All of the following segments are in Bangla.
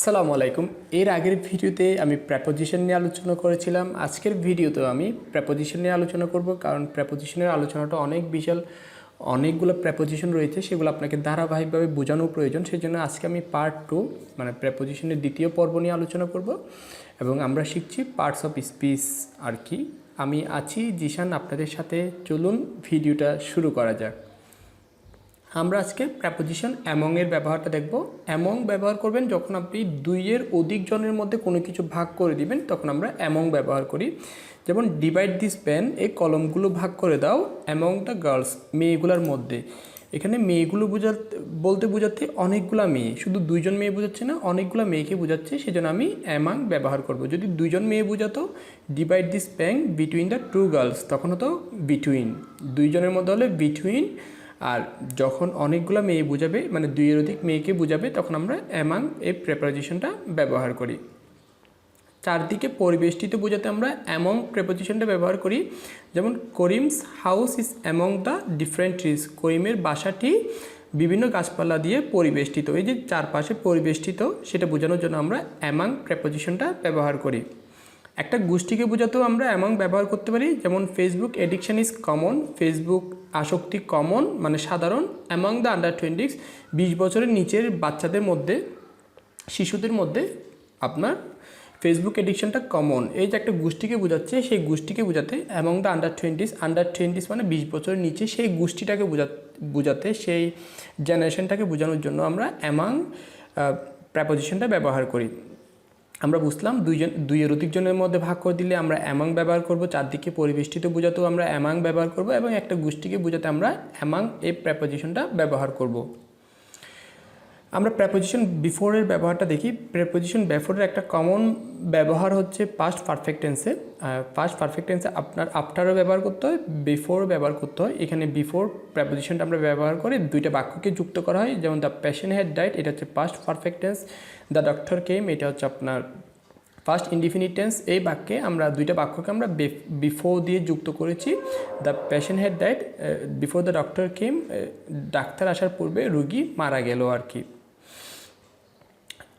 আসসালামু আলাইকুম। এর আগের ভিডিওতে আমি প্রেপোজিশন নিয়ে আলোচনা করেছিলাম। আজকের ভিডিওতেও আমি প্রেপোজিশন নিয়ে আলোচনা করব, কারণ প্রেপোজিশনের আলোচনাটা অনেক বিশাল, অনেকগুলো প্রেপোজিশন রয়েছে, সেগুলো আপনাকে ধারাবাহিকভাবে বোঝানো প্রয়োজন। সেই জন্য আজকে আমি পার্ট 2 মানে প্রেপোজিশনের দ্বিতীয় পর্ব নিয়ে আলোচনা করব এবং আমরা শিখছি পার্টস অফ স্পিচ আর কি। আমি আছি জিশান আপনাদের সাথে। চলুন ভিডিওটা শুরু করা যাক। আমরা আজকে প্রেপোজিশন অ্যামং এর ব্যবহারটা দেখব। অ্যামং ব্যবহার করবেন যখন আপনি দুইয়ের অধিক জনের মধ্যে কোনো কিছু ভাগ করে দিবেন, তখন আমরা অ্যামং ব্যবহার করি। যেমন ডিভাইড দিস পেন, এই কলমগুলো ভাগ করে দাও অ্যামং দ্য গার্লস, মেয়েগুলোর মধ্যে। এখানে মেয়েগুলো বোঝাতে অনেকগুলো মেয়ে, শুধু দুইজন মেয়ে বোঝাচ্ছে না, অনেকগুলো মেয়েকে বোঝাচ্ছে, সেজন্য আমি অ্যামাং ব্যবহার করব। যদি দুইজন মেয়ে বোঝাতো divide this pen between the two girls, তখন হতো বিটুইন। দুইজনের মধ্যে হলে বিটুইন। আর যখন অনেকগুলো মেয়ে বোঝাবে, মানে দুইয়ের অধিক মেয়েকে বোঝাবে, তখন আমরা অ্যামাং এই প্রেপোজিশনটা ব্যবহার করি। চারদিকে পরিবেষ্টিত বোঝাতে আমরা অ্যামং প্রেপোজিশনটা ব্যবহার করি। যেমন Karim's house is among the different trees, করিমের বাসাটি বিভিন্ন গাছপালা দিয়ে পরিবেষ্টিত। এই যে চারপাশে পরিবেষ্টিত, সেটা বোঝানোর জন্য আমরা অ্যামাং প্রেপোজিশনটা ব্যবহার করি। একটা গোষ্ঠীকে বোঝাতেও আমরা অ্যামং ব্যবহার করতে পারি। যেমন Facebook addiction is common, Facebook আসক্তি কমন মানে সাধারণ। অ্যামং দ্য আন্ডার 20, 20 বছরের নিচের বাচ্চাদের মধ্যে, শিশুদের মধ্যে আপনার ফেসবুক এডিকশনটা কমন। এই যে একটা গোষ্ঠীকে বোঝাচ্ছে, সেই গোষ্ঠীকে বোঝাতে অ্যামং দ্য আন্ডার 20, আন্ডার 20 মানে 20 বছরের নিচে, সেই গোষ্ঠীটাকে বোঝাতে, সেই জেনারেশনটাকে বোঝানোর জন্য আমরা অ্যামং প্রেপোজিশনটা ব্যবহার করি। আমরা বুঝলাম দুইয়ের অধিক জনের মধ্যে ভাগ করে দিলে আমরা অ্যামাং ব্যবহার করব, চারদিকে পরিবেষ্টিত বোঝাতেও আমরা অ্যামাং ব্যবহার করব, এবং একটা গোষ্ঠীকে বোঝাতে আমরা অ্যামাং এই প্রেপোজিশনটা ব্যবহার করব। আমরা প্রেপোজিশন বিফোরের ব্যবহারটা দেখি। প্রেপোজিশন বিফোরের একটা কমন ব্যবহার হচ্ছে পাস্ট পারফেক্ট টেন্সে। পাস্ট পারফেক্ট টেন্সে আপনার আফটারও ব্যবহার করতে হয়, বিফোরও ব্যবহার করতে হয়। এখানে বিফোর প্রেপোজিশনটা আমরা ব্যবহার করে দুইটা বাক্যকে যুক্ত করা হয়। যেমন দ্য পেশেন্ট হ্যাড ডাইড, এটা হচ্ছে past perfect tense. The doctor came, এটা হচ্ছে আপনার ফার্স্ট ইনডিফিনিট টেন্স। এই বাক্যে আমরা দুইটা বাক্যকে আমরা বিফোর দিয়ে যুক্ত করেছি। The patient had died, before the doctor came, doctor আসার পূর্বে রুগী মারা গেল আর কি।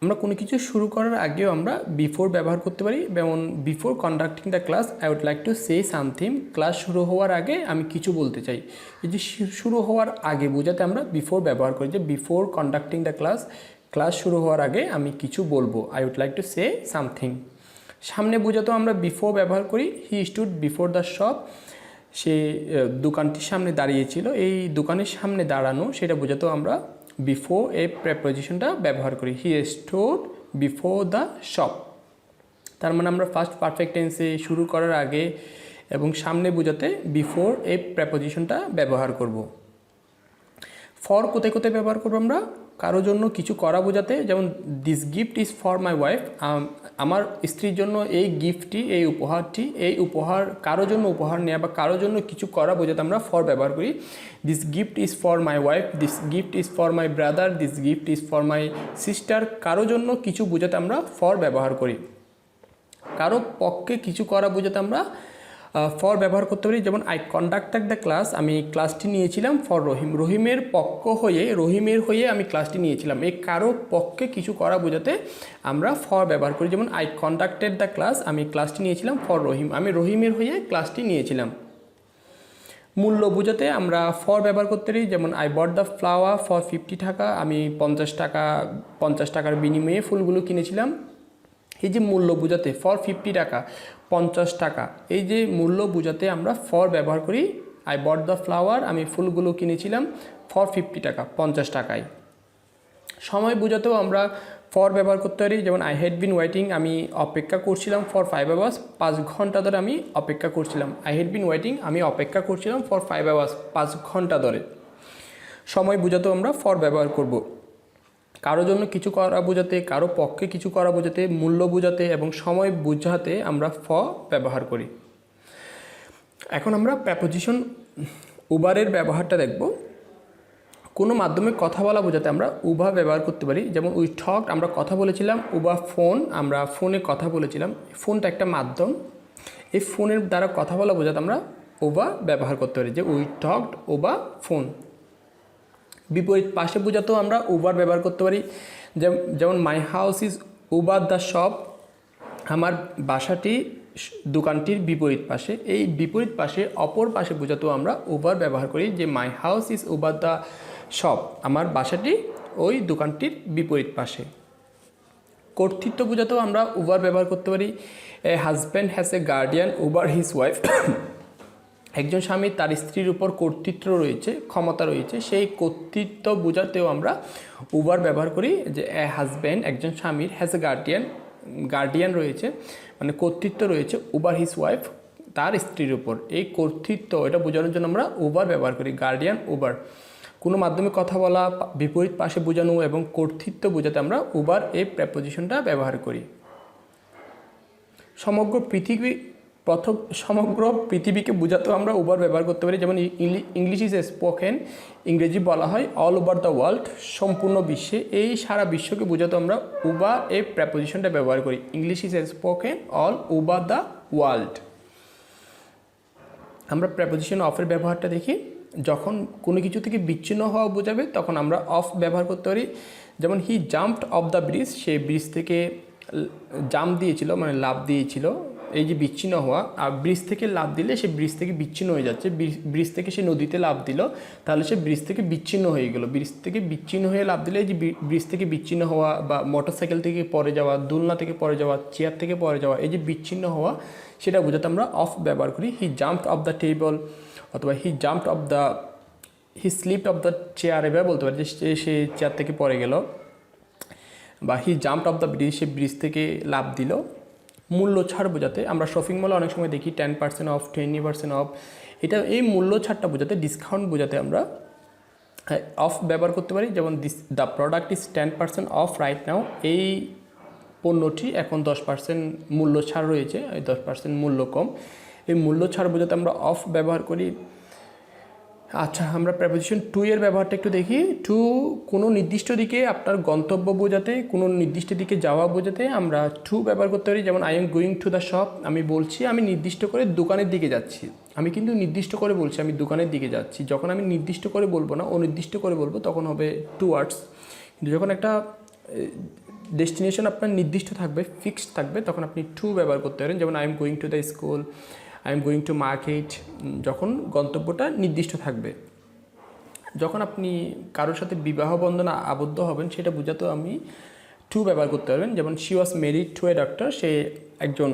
আমরা কোনো কিছু শুরু করার আগেও আমরা বিফোর ব্যবহার করতে পারি। যেমন before conducting the class I would like to say something, class শুরু হওয়ার আগে আমি কিছু বলতে চাই। এই যে শুরু হওয়ার আগে বোঝাতে আমরা বিফোর ব্যবহার করি, যে before conducting the class, class শুরু হওয়ার আগে আমি কিছু বলবো, I would like to say something. সামনে বোঝাতেও আমরা বিফোর ব্যবহার করি। He stood before the shop, সে দোকানটির সামনে দাঁড়িয়েছিল। এই দোকানের সামনে দাঁড়ানো, সেটা বোঝাতেও আমরা বিফোর এই প্রেপোজিশনটা ব্যবহার করি। He stood before the shop. তার মানে আমরা ফার্স্ট পারফেক্ট টেন্সে শুরু করার আগে এবং সামনে বোঝাতে বিফোর এই প্রেপোজিশনটা ব্যবহার করব। ফর কোথায় কোথায় ব্যবহার করবো আমরা? কারো জন্য কিছু করা বোঝাতে, যেমন this gift is for my wife, আমার স্ত্রীর জন্য এই গিফটটি, এই উপহারটি, এই উপহার কারো জন্য উপহার নেওয়া বা কারো জন্য কিছু করা বোঝাতে আমরা ফর ব্যবহার করি। This gift is for my wife, this gift is for my brother, this gift is for my sister. কারো জন্য কিছু বোঝাতে আমরা ফর ব্যবহার করি। কারো পক্ষে কিছু করা বোঝাতে আমরা ফর ব্যবহার করতে পারি। যেমন আই কন্ডাক্টেড দ্য ক্লাস, আমি ক্লাসটি নিয়েছিলাম ফর রহিম, রহিমের পক্ষ হয়ে, রহিমের হয়ে আমি ক্লাসটি নিয়েছিলাম। এই কারো পক্ষে কিছু করা বোঝাতে আমরা ফর ব্যবহার করি। যেমন আই কন্ডাক্টেড দ্য ক্লাস, আমি ক্লাসটি নিয়েছিলাম ফর রহিম, আমি রহিমের হয়ে ক্লাসটি নিয়েছিলাম। মূল্য বোঝাতে আমরা ফর ব্যবহার করতে পারি। যেমন I bought the flower for 50 টাকা, আমি 50 টাকার বিনিময়ে ফুলগুলো কিনেছিলাম। এই যে মূল্য বোঝাতে ফর 50 টাকা, 50 টাকা, এই যে মূল্য বোঝাতে আমরা ফর ব্যবহার করি। আই বট দ্য ফ্লাওয়ার, আমি ফুলগুলো কিনেছিলাম ফর 50 টাকা, 50 টাকায়। সময় বোঝাতেও আমরা ফর ব্যবহার করতে পারি। যেমন আই হ্যাড বিন ওয়েটিং, আমি অপেক্ষা করছিলাম ফর 5 আওয়ার্স, 5 ঘন্টা ধরে আমি অপেক্ষা করছিলাম। আই হ্যাড বিন ওয়েটিং, আমি অপেক্ষা করছিলাম ফর 5 আওয়ার্স, 5 ঘন্টা ধরে। সময় বোঝাতেও আমরা ফর ব্যবহার করব। কারো জন্য কিছু করা বোঝাতে, কারো পক্ষে কিছু করা বোঝাতে, মূল্য বোঝাতে এবং সময় বোঝাতে আমরা ফর ব্যবহার করি। এখন আমরা প্রেপোজিশন উবারের ব্যবহারটা দেখব। কোনো মাধ্যমে কথা বলা বোঝাতে আমরা উভা ব্যবহার করতে পারি। যেমন উই টকড, আমরা কথা বলেছিলাম। উভা ফোন, আমরা ফোনে কথা বলেছিলাম। ফোনটা একটা মাধ্যম, এই ফোনের দ্বারা কথা বলা বোঝাতে আমরা উভা ব্যবহার করতে পারি, যে উই টকড ওভা ফোন। বিপরীত পাশে বোঝাতেও আমরা ওভার ব্যবহার করতে পারি। যেমন my house is over the shop, আমার বাসাটি দোকানটির বিপরীত পাশে। এই বিপরীত পাশে অপর পাশে বোঝাতেও আমরা ওভার ব্যবহার করি, যে my house is over the shop, আমার বাসাটি ওই দোকানটির বিপরীত পাশে। কর্তৃত্ব বোঝাতেও আমরা ওভার ব্যবহার করতে পারি, এ husband has a guardian over his wife, একজন স্বামী তার স্ত্রীর উপর কর্তৃত্ব রয়েছে, ক্ষমতা রয়েছে, সেই কর্তৃত্ব বোঝাতেও আমরা ওভার ব্যবহার করি, যে এ হাজব্যান্ড একজন স্বামীর হ্যাজ এ গার্ডিয়ান রয়েছে, মানে কর্তৃত্ব রয়েছে, ওভার হিজ ওয়াইফ তার স্ত্রীর উপর। এই কর্তৃত্ব এটা বোঝানোর জন্য আমরা ওভার ব্যবহার করি, গার্ডিয়ান ওভার। কোনো মাধ্যমে কথা বলা, বিপরীত পাশে বোঝানো এবং কর্তৃত্ব বোঝাতে আমরা ওভার এই প্রেপোজিশনটা ব্যবহার করি। সমগ্র পৃথিবীকে বোঝাতেও আমরা ওভার ব্যবহার করতে পারি, যেমন ইংলিশ ইজ স্পোকেন, ইংরেজি বলা হয় অল ওভার দ্য ওয়ার্ল্ড, সম্পূর্ণ বিশ্বে। এই সারা বিশ্বকে বোঝাতে আমরা ওভার এই প্রেপোজিশনটা ব্যবহার করি, English is spoken all over the world. আমরা প্রেপোজিশন অফের ব্যবহারটা দেখি। যখন কোনো কিছু থেকে বিচ্ছিন্ন হওয়া বোঝাবে তখন আমরা অফ ব্যবহার করতে পারি, যেমন he jumped of the bridge, say bridge থেকে জাম্প দিয়েছিল, মানে লাফ দিয়েছিল। এই যে বিচ্ছিন্ন হওয়া, আর ব্রিজ থেকে লাফ দিলে সে ব্রিজ থেকে বিচ্ছিন্ন হয়ে যাচ্ছে, ব্রিজ থেকে সে নদীতে লাফ দিল, তাহলে সে ব্রিজ থেকে বিচ্ছিন্ন হয়ে গেল। ব্রিজ থেকে বিচ্ছিন্ন হয়ে লাফ দিলে এই যে ব্রিজ থেকে বিচ্ছিন্ন হওয়া, বা মোটরসাইকেল থেকে পড়ে যাওয়া, দোলনা থেকে পড়ে যাওয়া, চেয়ার থেকে পড়ে যাওয়া, এই যে বিচ্ছিন্ন হওয়া, সেটা বোঝাতে আমরা অফ ব্যবহার করি। He jumped of the table, অথবা he slept of the chair, এবার বলতে পারি যে সে চেয়ার থেকে পড়ে গেল। বা he jumped of the bridge, say bridge থেকে লাফ দিল। মূল্য ছাড় বোঝাতে আমরা শপিং মলে অনেক সময় দেখি 10% অফ, 20% অফ, এটা এই মূল্য ছাড়টা বোঝাতে, ডিসকাউন্ট বোঝাতে আমরা অফ ব্যবহার করতে পারি, যেমন the product is 10% of right now, এই পণ্যটি এখন 10% মূল্য ছাড় রয়েছে, এই 10% মূল্য কম। এই মূল্য ছাড় বোঝাতে আমরা অফ ব্যবহার করি। আচ্ছা, আমরা প্রেপোজিশন টু এর ব্যবহারটা একটু দেখি। টু কোনো নির্দিষ্ট দিকে আপনার গন্তব্য বোঝাতে, কোনো নির্দিষ্ট দিকে যাওয়া বোঝাতে আমরা টু ব্যবহার করতে পারি, যেমন I am going to the shop, আমি বলছি আমি নির্দিষ্ট করে দোকানের দিকে যাচ্ছি। আমি কিন্তু নির্দিষ্ট করে বলছি আমি দোকানের দিকে যাচ্ছি। যখন আমি নির্দিষ্ট করে বলবো না, অনির্দিষ্ট করে বলবো, তখন হবে টুয়ার্ডস। কিন্তু যখন একটা ডেস্টিনেশন আপনার নির্দিষ্ট থাকবে, ফিক্সড থাকবে, তখন আপনি টু ব্যবহার করতে পারেন, যেমন I am going to the school, I am going to market, যখন গন্তব্যটা নির্দিষ্ট থাকবে। যখন আপনি কারোর সাথে বিবাহ বন্ধনে আবদ্ধ হবেন, সেটা বোঝাতেও আমি টু ব্যবহার করতে পারবেন, যেমন she was married to a doctor, সে একজন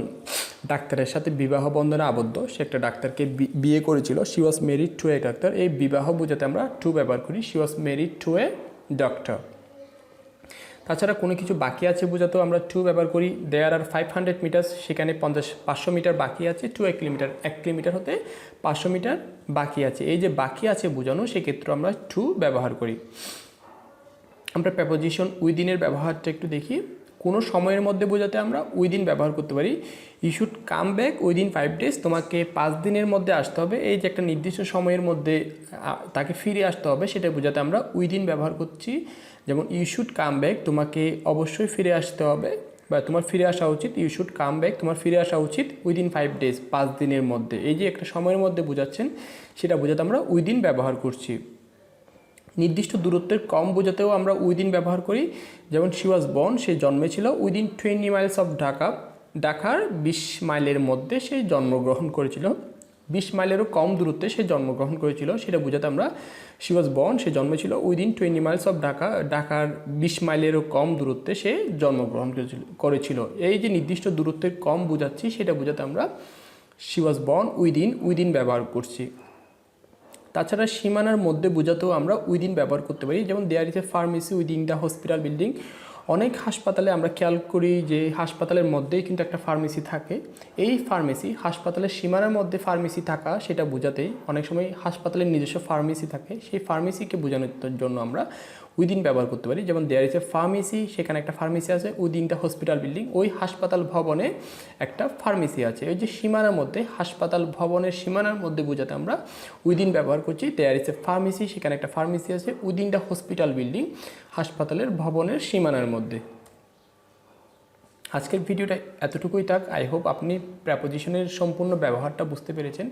ডাক্তারের সাথে বিবাহ বন্ধনে আবদ্ধ, সে একটা ডাক্তারকে বিয়ে করেছিল। She was married to a doctor, এই বিবাহ বোঝাতে আমরা টু ব্যবহার করি, she was married to a doctor. তাছাড়া কোনো কিছু বাকি আছে বোঝাতেও আমরা টু ব্যবহার করি। দেয়ার আর 500 মিটার্স, সেখানে 500 মিটার বাকি আছে, টু 1 কিলোমিটার, 1 কিলোমিটার হতে 500 মিটার বাকি আছে। এই যে বাকি আছে বোঝানো, সেক্ষেত্রে আমরা টু ব্যবহার করি। আমরা প্রেপোজিশন উইদিনের ব্যবহারটা একটু দেখি। কোনো সময়ের মধ্যে বোঝাতে আমরা উইদিন ব্যবহার করতে পারি। You should come back within 5 days, তোমাকে 5 দিনের মধ্যে আসতে হবে। এই যে একটা নির্দিষ্ট সময়ের মধ্যে তাকে ফিরে আসতে হবে, সেটা বোঝাতে আমরা উইদিন ব্যবহার করছি। যেমন ইউ শুড কাম ব্যাক, তোমাকে অবশ্যই ফিরে আসতে হবে, বা তোমার ফিরে আসা উচিত। ইউ শুড কাম ব্যাক, তোমার ফিরে আসা উচিত উইদিন 5 ডেজ, 5 দিনের মধ্যে। এই যে একটা সময়ের মধ্যে বোঝাচ্ছেন, সেটা বোঝাতে আমরা উইদিন ব্যবহার করছি। নির্দিষ্ট দূরত্বের কম বোঝাতেও আমরা উইদিন ব্যবহার করি, যেমন শি ওয়াজ বর্ন, সে জন্মেছিল উইদিন 20 মাইলস অফ ঢাকা, ঢাকার 20 মাইলের মধ্যে সে জন্মগ্রহণ করেছিল। 20 মাইলেরও কম দূরত্বে সে জন্মগ্রহণ করেছিল, সেটা বোঝাতে আমরা শি ওয়াজ বর্ন, সে জন্মেছিল উইদিন 20 মাইলস অফ ঢাকা, ঢাকার 20 মাইলেরও কম দূরত্বে সে জন্মগ্রহণ করেছিল। এই যে নির্দিষ্ট দূরত্বের কম বোঝাচ্ছি, সেটা বোঝাতে আমরা শি ওয়াজ বর্ন উইদিন ব্যবহার করছি। তাছাড়া সীমানার মধ্যে বোঝাতেও আমরা উইদিন ব্যবহার করতে পারি, যেমন there is a pharmacy within the hospital building. অনেক হাসপাতালে আমরা খেয়াল করি যে হাসপাতালের মধ্যেই কিন্তু একটা ফার্মেসি থাকে। এই ফার্মেসি, হাসপাতালের সীমানার মধ্যে ফার্মেসি থাকা, সেটা বোঝাতেই অনেক সময় হাসপাতালের নিজস্ব ফার্মেসি থাকে, সেই ফার্মেসিকে বোঝানোর জন্য আমরা উইদিন ব্যবহার করতে পারি। যেমন দেয়ার ইজ এ ফার্মেসি, সেখানে একটা ফার্মেসি আছে, উইদিন দ্য হসপিটাল বিল্ডিং, ওই হাসপাতাল ভবনে একটা ফার্মেসি আছে। ওই যে সীমানার মধ্যে, হাসপাতাল ভবনের সীমানার মধ্যে বোঝাতে আমরা উইদিন ব্যবহার করছি। দেয়ার ইজ এ ফার্মেসি, সেখানে একটা ফার্মেসি আছে, উইদিন দ্য হসপিটাল বিল্ডিং, হাসপাতালের ভবনের সীমানার মধ্যে। আজকের ভিডিওটা এতটুকুই থাক। আই হোপ আপনি প্রেপোজিশনের সম্পূর্ণ ব্যবহারটা বুঝতে পেরেছেন।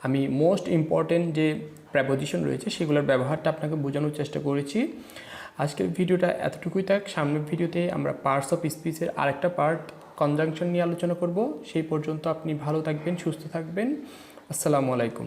আমি মোস্ট ইম্পর্টেন্ট যে প্রেপোজিশন রয়েছে, সেগুলোর ব্যবহারটা আপনাকে বোঝানোর চেষ্টা করেছি। আজকের ভিডিওটা এতটুকুই থাক। সামনের ভিডিওতে আমরা পার্টস অফ স্পিচের আরেকটা পার্ট কনজাংশন নিয়ে আলোচনা করব। সেই পর্যন্ত আপনি ভালো থাকবেন, সুস্থ থাকবেন। আসসালামু আলাইকুম।